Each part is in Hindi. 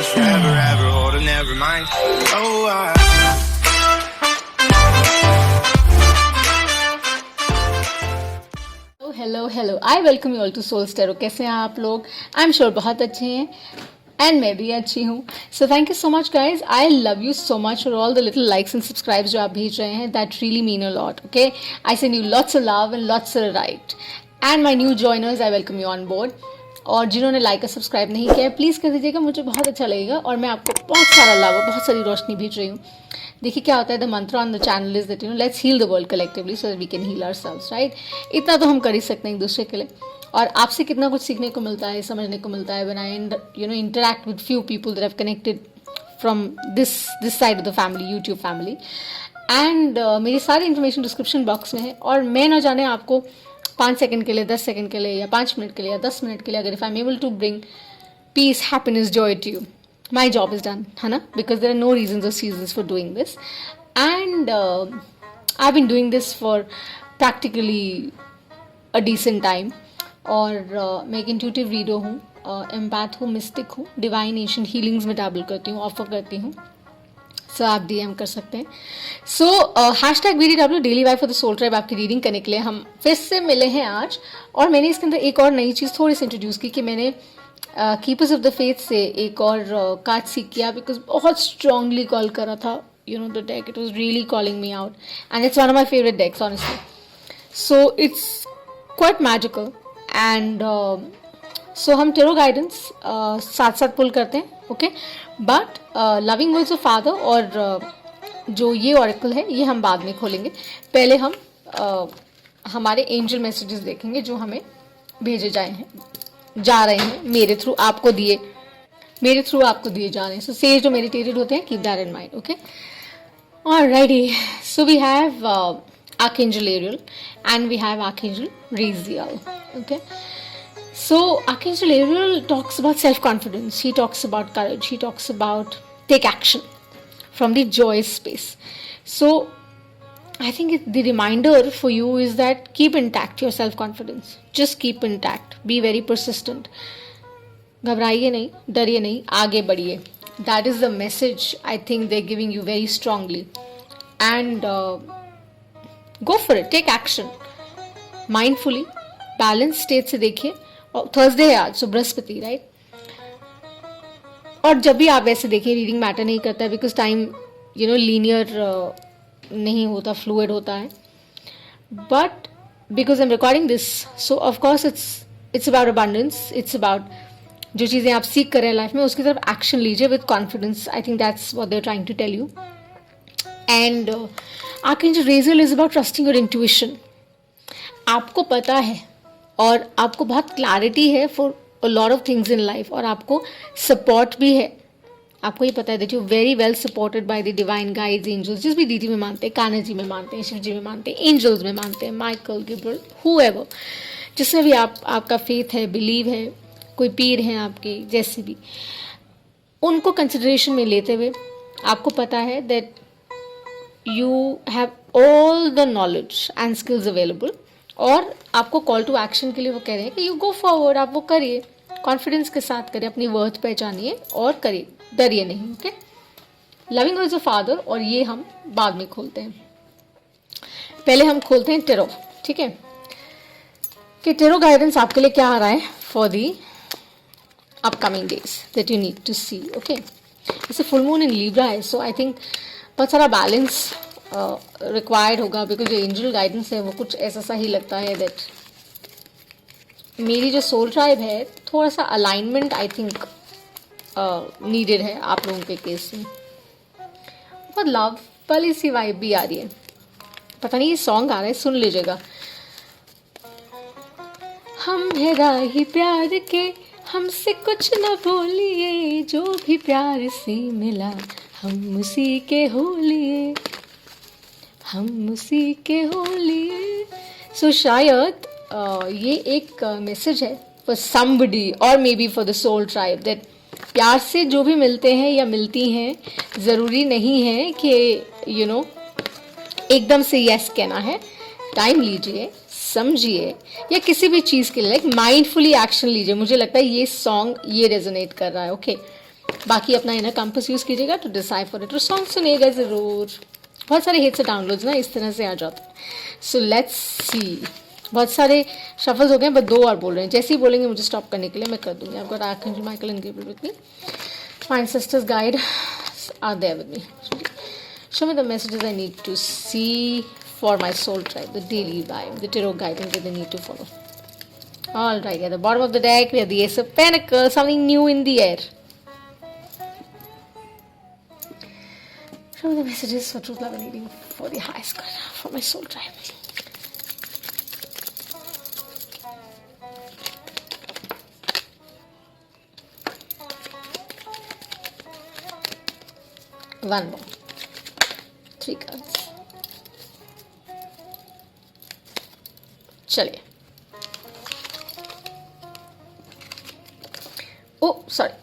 forever, ever, hold or never mind. Oh, hello hello I welcome you all to soul स्टेरो। कैसे हैं आप लोग? आई एम श्योर बहुत अच्छे हैं एंड मैं भी अच्छी हूँ। So thank you so much guys, I love you so much for all the little likes and subscribes जो आप भेज रहे हैं। That really mean a lot. Okay, I send you lots of love and lots of right and my new joiners, I welcome you on board. और जिन्होंने लाइक और सब्सक्राइब नहीं किया प्लीज़ कर दीजिएगा, मुझे बहुत अच्छा लगेगा। और मैं आपको बहुत सारा लव और बहुत सारी रोशनी भेज रही हूँ। देखिए क्या होता है, the mantra on the channel is that let's heal the world collectively so that we can heal ourselves, right. इतना तो हम कर ही सकते हैं एक दूसरे के लिए, और आपसे कितना कुछ सीखने को मिलता है, समझने को मिलता है when I interact with few people that have connected from this side of the family, YouTube family. And मेरी सारी इन्फॉर्मेशन डिस्क्रिप्शन बॉक्स में है। और मैं ना जाने आपको 5 सेकंड के लिए, 10 सेकंड के लिए, या 5 मिनट के लिए, या 10 मिनट के लिए, अगर if I am able to bring peace, happiness, joy to you, my job is done, है ना? Because there are no reasons or seasons for doing this. And I've been doing this for practically a decent time. और मैं एक इंट्यूटिव रीडर हूँ, एम्पैथ हूँ, मिस्टिक हूँ, डिवाइन एशियंट हीलिंग्स में डैबल करती हूँ, ऑफर करती हूँ। सो आप DM कर सकते हैं। So #BDW daily vibe for the soul tribe आपकी रीडिंग करने के लिए हम फिर से मिले हैं आज। और मैंने इसके अंदर एक और नई चीज़ थोड़ी सी इंट्रोड्यूस की कि मैंने कीपर्स ऑफ द फेथ से एक और कार्ड सीख किया, बिकॉज बहुत स्ट्रांगली कॉल करा था the deck. It was really calling me out and it's one of my favourite decks honestly. So it's quite magical and so हम टेरो गाइडेंस साथ साथ पुल करते हैं, okay. But loving words of father और जो ये ऑरेकल है ये हम बाद में खोलेंगे। पहले हम हमारे एंजल मैसेजेस देखेंगे जो हमें भेजे जा रहे हैं मेरे थ्रू आपको दिए जा रहे हैं। सो सेज जो मेडिटेटेड होते हैं, keep that in mind, okay. Alrighty, so we have Archangel Ariel and we have Archangel Raziel, okay. So Archangel Ariel talks about self-confidence. He talks about courage. He talks about take action from the joyous space. So I think the reminder for you is that keep intact your self-confidence. Just keep intact. Be very persistent. घबराइए नहीं, डरिए नहीं, आगे बढ़िए. That is the message I think they're giving you very strongly. And go for it. Take action. Mindfully, balanced state से देखिए. थर्सडे है आज, सो बृहस्पति, राइट। और जब भी आप वैसे देखिए, रीडिंग मैटर नहीं करता है, बिकॉज टाइम लीनियर नहीं होता, फ्लूइड होता है। But because I am recording this, so of course it's about abundance. It's about जो चीज़ें आप सीख कर रहे हैं लाइफ में, उसकी तरफ एक्शन लीजिए with confidence. I think that's what they are trying to tell you. And Archangel Raziel is about trusting your intuition. आपको पता है और आपको बहुत क्लैरिटी है for a lot of things in life, और आपको सपोर्ट भी है। आपको ये पता है that you very well supported by the divine guides, angels. जिस भी दीदी में मानते हैं, कान्हा जी में मानते हैं, शिव जी में मानते हैं, एंजल्स में मानते हैं, माइकल, गैब्रियल, हूएवर, जिसमें भी आपका फेथ है, बिलीव है, कोई पीर हैं आपके, जैसे भी, उनको कंसिडरेशन में लेते हुए आपको पता है that you have all the knowledge and skills available. और आपको कॉल टू एक्शन के लिए वो कह रहे हैं कि यू गो फॉरवर्ड, आप वो करिए, कॉन्फिडेंस के साथ करिए, अपनी वर्थ पहचानिए और करिए, डरिए नहीं, okay. Loving words of father, और ये हम बाद में खोलते हैं। पहले हम खोलते हैं टेरो, ठीक है, कि टेरो गाइडेंस आपके लिए क्या आ रहा है for the upcoming days that you need to see, okay. इसे फुल मून इन लीब्रा है, सो आई थिंक बहुत सारा बैलेंस रिक्वायर्ड होगा, बिकॉज जो एंजल गाइडेंस है वो कुछ ऐसा सा ही लगता है दैट मेरी जो सोल ट्राइब है, थोड़ा सा अलाइनमेंट आई थिंक नीडेड है आप लोगों के केस में। बहुत लव वाली सी वाइब भी आ रही है, पता नहीं ये सॉन्ग आ रहा है, सुन लीजिएगा। हम है राही प्यार के, हमसे कुछ न बोलिए, जो भी प्यार से मिला हम उसी के हो लिए, हम उसी के हो लिए। सो शायद ये एक मैसेज है फॉर समबडी और may be for the soul tribe that प्यार से जो भी मिलते हैं या मिलती हैं, ज़रूरी नहीं है कि एकदम से यस कहना है। टाइम लीजिए, समझिए, या किसी भी चीज़ के लिए लाइक माइंडफुली एक्शन लीजिए। मुझे लगता है ये सॉन्ग ये रेजोनेट कर रहा है, ओके। बाकी अपना इनर कंपास यूज़ कीजिएगा टू डिसाइफर इट। और सॉन्ग सुनिएगा ज़रूर, बहुत सारे हिट्स डाउनलोड्स ना इस तरह से आ जाते हैं। सो लेट्स सी, बहुत सारे शफल्स हो गए, बस 2 और बोल रहे हैं। जैसे ही बोलेंगे मुझे स्टॉप करने के लिए मैं कर दूंगी। आपको archangel Michael and Gabriel with me, my ancestors guide are there with me. Show me the messages I need to see for my soul tribe, the daily vibe, the tarot guidance that they need to follow. All right, at the bottom of the deck, we have the Ace of Pentacles, something new in the air. Show me the messages for truth, love, and healing for the highest good, for my soul tribe. One more. 3 cards. चलिए, ओ सॉरी,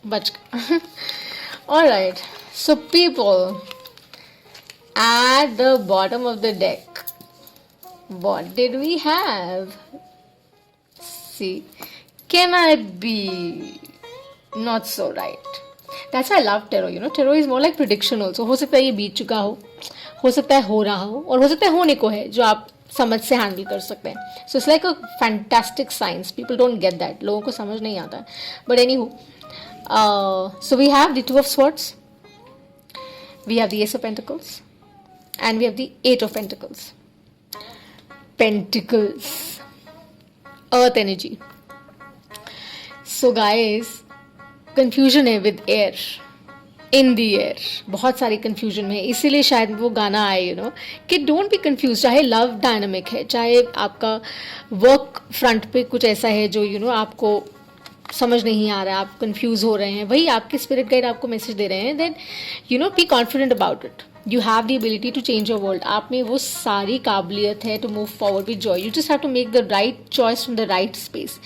बच गया। All right, so people, at the bottom of the deck, what did we have? See, can I be not so right? That's why I love tarot. You know, tarot is more like prediction also. हो सकता है ये बीत चुका हो सकता है हो रहा हो, और हो सकता है होने को है, जो आप समझ से हैंडल कर सकते हैं। So it's like a fantastic science, people don't get that, लोगों को समझ नहीं आता है। But anyhow, so we have the 2 of swords, we have the ace of pentacles, and we have the 8 of pentacles. Pentacles, earth energy. So guys, confusion है with air, in the air, बहुत सारी कंफ्यूजन में है, इसीलिए शायद वो गाना आए, यू नो, कि डोंट बी कंफ्यूज। चाहे लव डायनामिक है, चाहे आपका वर्क फ्रंट पे कुछ ऐसा है जो यू नो आपको समझ नहीं आ रहा है, आप कंफ्यूज हो रहे हैं, वही आपके स्पिरिट गाइड आपको मैसेज दे रहे हैं that you know be confident about it, you have the ability to change your world. आप में वो सारी काबिलियत है to move forward with joy. You just have to make the right choice from the right space.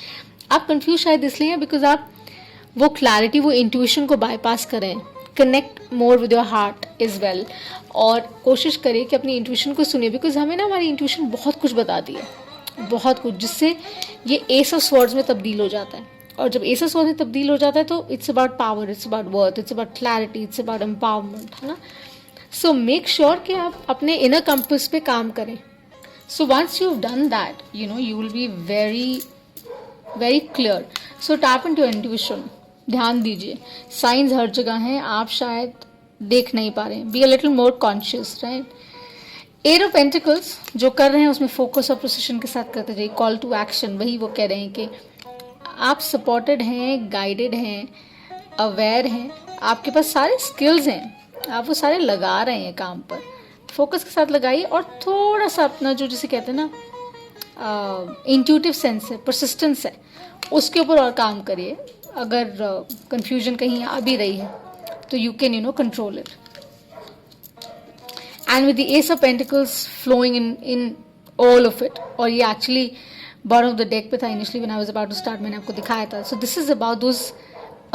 आप कंफ्यूज शायद इसलिए हैं बिकॉज आप वो क्लैरिटी, वो इंट्यूशन को बाईपास करें। Connect more with your heart is well, और कोशिश करें कि अपनी इंट्यूशन को सुनिए, बिकॉज हमें ना हमारी इंट्यूशन बहुत कुछ बताती है, बहुत कुछ, जिससे ये एस ऑफ स्वॉर्ड्स में तब्दील हो जाता है। और जब एस ऑफ स्वॉर्ड्स में तब्दील हो जाता है तो it's about power, it's about worth, it's about clarity, it's about empowerment, है ना। सो मेक श्योर कि आप अपने इनर कंपास पे काम करें। So once you have done that, you know, you will be very very clear. So tap into intuition, ध्यान दीजिए, साइंस हर जगह हैं, आप शायद देख नहीं पा रहे हैं। Be a little more conscious, right. 8 of pentacles जो कर रहे हैं उसमें फोकस और प्रिसिशन के साथ करते जाइए। कॉल टू एक्शन, वही वो कह रहे हैं कि आप सपोर्टेड हैं, गाइडेड हैं, अवेयर हैं, आपके पास सारे स्किल्स हैं, आप वो सारे लगा रहे हैं काम पर। फोकस के साथ लगाइए, और थोड़ा सा अपना जो जिसे कहते हैं ना इंट्यूटिव सेंस है, परसिस्टेंस है, उसके ऊपर और काम करिए। अगर कंफ्यूजन कहीं आ भी रही है तो you can you know control it. And with the ace of pentacles flowing in all of it, और ये actually bottom of the deck पे था initially when I was about to start, मैंने आपको दिखाया था। So this is about those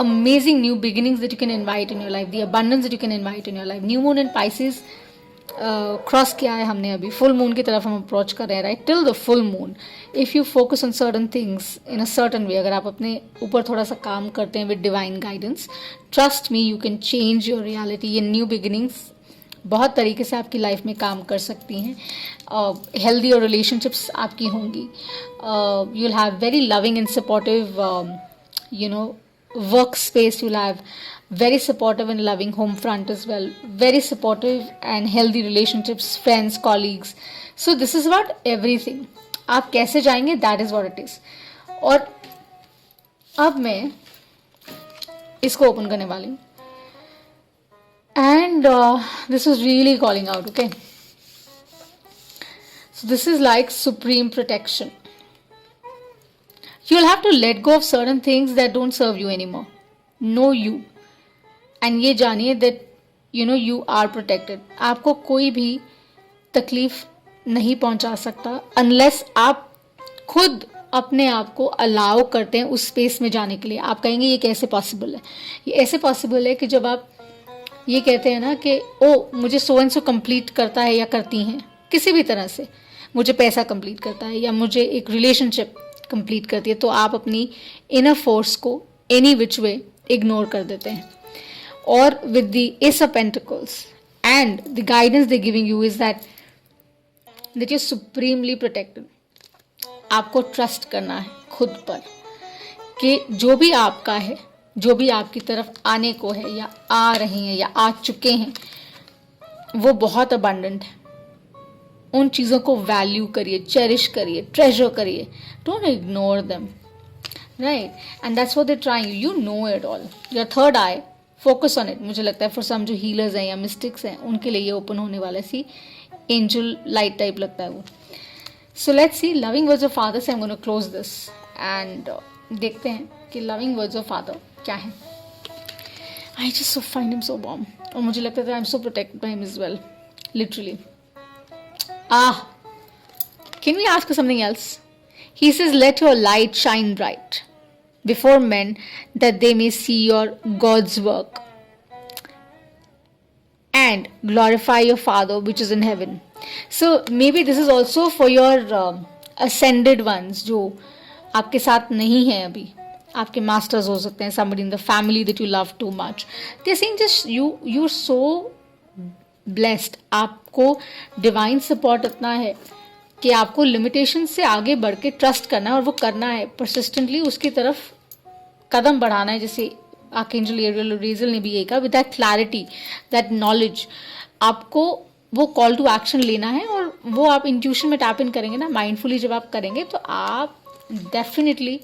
amazing new beginnings that you can invite in your life, the abundance that you can invite in your life. New moon in Pisces cross किया है हमने, अभी फुल मून की तरफ हम अप्रोच कर रहे हैं, right. Till the full moon if you focus on certain things in a certain way, अगर आप अपने ऊपर थोड़ा सा काम करते हैं with divine guidance, trust me you can change your reality. ये न्यू बिगिनिंग्स बहुत तरीके से आपकी लाइफ में काम कर सकती हैं। हेल्दी और रिलेशनशिप्स आपकी होंगी। You will have very loving and supportive you know workspace. You'll have very supportive and loving home front as well, very supportive and healthy relationships, friends, colleagues. So this is about everything. आप कैसे जाएंगे, that is what it is. और अब मैं इसको ओपन करने वाली हूँ, and this is really calling out, okay? So this is like supreme protection. You'll have to let go of certain things that don't serve you anymore. Know you. And ये जानिए that you know you are protected. आपको कोई भी तकलीफ नहीं पहुंचा सकता unless आप खुद अपने आप को अलाउ करते हैं उस स्पेस में जाने के लिए। आप कहेंगे ये कैसे पॉसिबल है? ये ऐसे पॉसिबल है कि जब आप ये कहते हैं ना कि ओ मुझे सो एंड सो कंप्लीट करता है या करती हैं किसी भी तरह से, मुझे पैसा कंप्लीट करता है या मुझे एक रिलेशनशिप कंप्लीट करती है, तो आप अपनी इनर फोर्स को एनी विच वे इग्नोर कर देते हैं. और with the ace of pentacles and the guidance they giving you is that you supremely protected. आपको ट्रस्ट करना है खुद पर कि जो भी आपका है, जो भी आपकी तरफ आने को है या आ रहे हैं या आ चुके हैं, वो बहुत अबंडेंट है. उन चीज़ों को वैल्यू करिए, चेरिश करिए, ट्रेजर करिए. Don't ignore them, right? And that's what they trying. You know it all. Your third I, focus on it. मुझे लगता है फॉर सम जो हीलर्स हैं या मिस्टिक्स हैं, उनके लिए ये ओपन होने वाला सी एंजल लाइट टाइप लगता है वो. So let's see loving words of father से I am gonna close this एंड देखते हैं कि लविंग वर्ड्स ऑफ फादर क्या है. I just so find him so warm. और मुझे लगता था I am so protected by him as well, literally. Can we ask for something else? He says, let your light shine bright before men that they may see your God's work and glorify your Father which is in heaven. So maybe this is also for your ascended ones जो आपके साथ नहीं है अभी. आपके मास्टर्स हो सकते हैं, somebody in the family that you love too much. They're saying just you're so blessed. आपको डिवाइन सपोर्ट इतना है कि आपको लिमिटेशन से आगे बढ़ के ट्रस्ट करना है और वो करना है परसिस्टेंटली, उसकी तरफ कदम बढ़ाना है. जैसे आर्कएंजल एरियल ने भी यही कहा, with that clarity, that knowledge, आपको वो कॉल टू एक्शन लेना है. और वो आप इंट्यूशन में टैप इन करेंगे ना, माइंडफुली जब आप करेंगे तो आप डेफिनेटली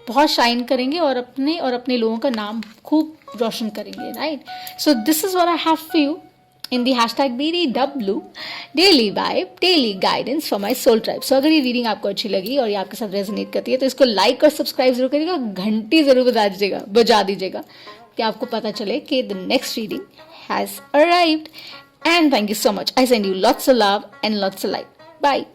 बहुत शाइन करेंगे और अपने लोगों का नाम खूब रोशन करेंगे, right? So this is what I have for you in the hashtag BDW daily vibe, daily guidance for my soul tribe. So अगर ये रीडिंग आपको अच्छी लगी और ये आपके साथ रेजोनेट करती है तो इसको लाइक और सब्सक्राइब जरूर करिएगा, घंटी जरूर बजा दीजिएगा कि आपको पता चले कि the next reading has arrived. And thank you so much. I send you lots of love and lots of light. Bye.